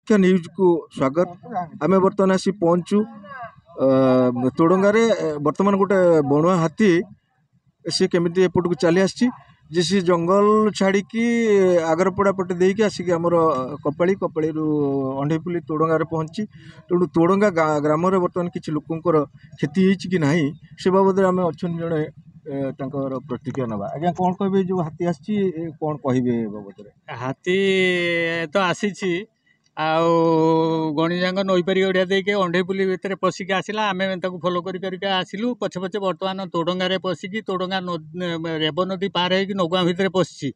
सुरक्षा न्यूज को स्वागत। आम बर्तमान आसी पहुँचु तोड़ंगारे। बर्तमान गोटे बणुआ हाथी सी केमिति एपट को चली आसी सी जंगल छाड़ी आगरपड़ा पटे देकी आसिक आमर कपाड़ी कपाड़ी अंडेपुली तोड़ंगारे पहुँची। तेणु तोड़ंगा ग्राम बर्तमान किसी लोकंर क्षति होती कि नहीं से बाबद आम अच्छा जड़े प्रतिक्रिया नवा। आज्ञा कौन कहे जो हाथी आसी कौन कहे बाबद? हाथी तो आसी गणिजांग नईपारी ओडिया देके अंडेपुली भितर पशिक आसला। आम फॉलो कर आसिलु पछे पछे बर्तमान तोड़ंगारे पशिकी तोड़ंगा रेब नदी पार होगी नगुआ भितर पशिची।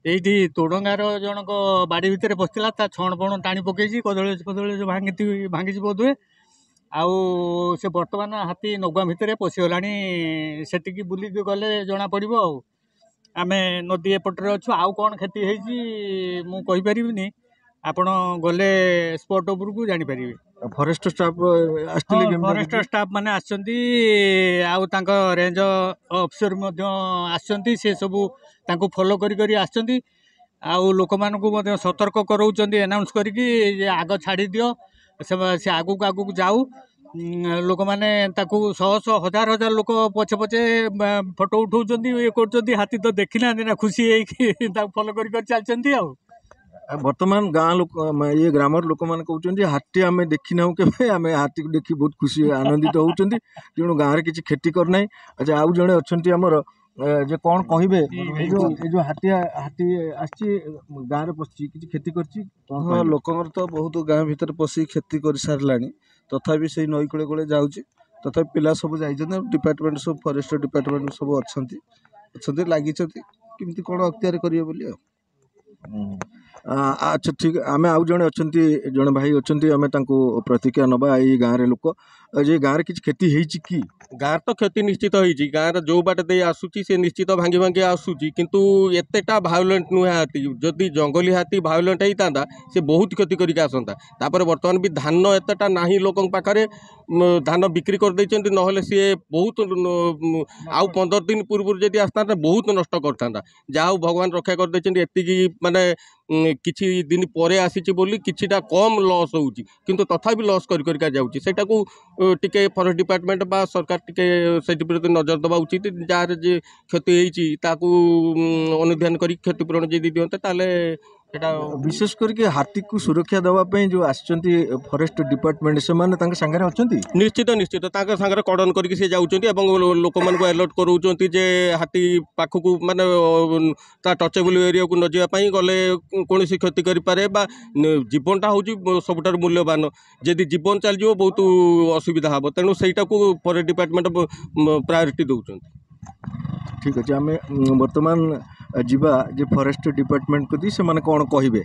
ये तोड़ंगार जनक बाड़ी भितर पशिला ता छण पण टाणी पकई कदली कदली भांगी बोधुए आउ से बर्तमान हाथी नगुआ भितर पशिगला से बुलिक गले जना पड़ो। आम नदी एपटे अच्छु आउ कौन क्षति होती मुझे आपण गले स्पॉट उपर को जानी पारे। फॉरेस्ट स्टाफ फॉरेस्ट स्टाफ माने आछंती आउ तांको रेंज ऑफिसर मध्य आछंती से सब तांको फॉलो करी आछंती आउ लोक मानकु मध्य सतर्क कराउचंती अनाउंस करिकि आग छाड़ी दियो से आगु आगु जाऊ। लोक माने ताकू शह शह हजार हजार लोक पछे पछे फोटो उठाउचंती ये करचंती। हाथी तो देखि ना ना खुशी हेकि ताकू फॉलो करी चलचंती। आउ वर्तमान गाँ लोक ये ग्रामर लोक मैंने कहते हाथी आम देखी ना के आम हाथी को देखी बहुत खुशी आनंदित होती तेणु गाँव में किसी क्षति करना। अच्छा आउ जड़े अच्छा आमर जे कौन कहे जो हाथी हाथी आसी गाँव में पशि किसी क्षति कर लोक तो बहुत गाँ भर पशि क्षति कर सारा तथापि से नई कूले कूले जाऊँगी तथा पिला सब जाइए डिपार्टमेंट सब फॉरेस्ट डिपार्टमेंट सब अच्छा लगी केमती कौन अख्तियार करेंगे बोली। अच्छा ठीक आम आउ जड़े अच्छा जड़े भाई अच्छा आम प्रतिक्रिया नवा। ये गाँव में लोक ये गाँव में किसी क्षति होती कि गाँव तो क्षति निश्चित होती गाँव जो बाट दे आसूची से निश्चित भांगी भांगी आसूची किंतु एतेटा भायोलेंट नुहे हाथी जदि जंगली हाथी भायोलेंट होता से बहुत क्षति करके आसता। तापर बर्तमान भी धान एतेटा ना लोक पाखे धान बिक्री कर देइचंती नहले सी बहुत आउ 15 दिन पूर्व जदि आसता बहुत नष्ट करता। जहाँ भगवान रक्षा कर देइचंती एतिकी माने किछि दिन परे आसीची बोली किछिटा कम लॉस होउची किंतु तथापि लॉस कर जाउची। सेटा को टिके फॉरेस्ट डिपार्टमेंट बा सरकार टिके सेति प्रति नजर दबा उचित। जार जे क्षति होईची ताकू अनुध्यान करी क्षतिपूरण जे दियंते ताले सेटा विशेष करके हाथी को सुरक्षा देवाई जो आसचंती फॉरेस्ट डिपार्टमेंट से माने तांके संगे अछंती निश्चित निश्चित तांके संगे कड़न करके से जाउचंती एवं लोक मान को अलर्ट करूचंती जे हाथी पाखकू माने ता टचेबल एरिया को न जिया पई गले कोनोसी क्षति करि पारे बा जीवनटा होची सबटार मूल्यवान। जदि जीवन चल जिवो बहुत असुविधा हबो तेणु सेटा को फॉरेस्ट डिपार्टमेंट प्रायोरिटी दउचंती। ठीक अच्छे आम बर्तमान जीवा जे फॉरेस्ट डिपार्टमेंट को दी से माने कौन कहिबे।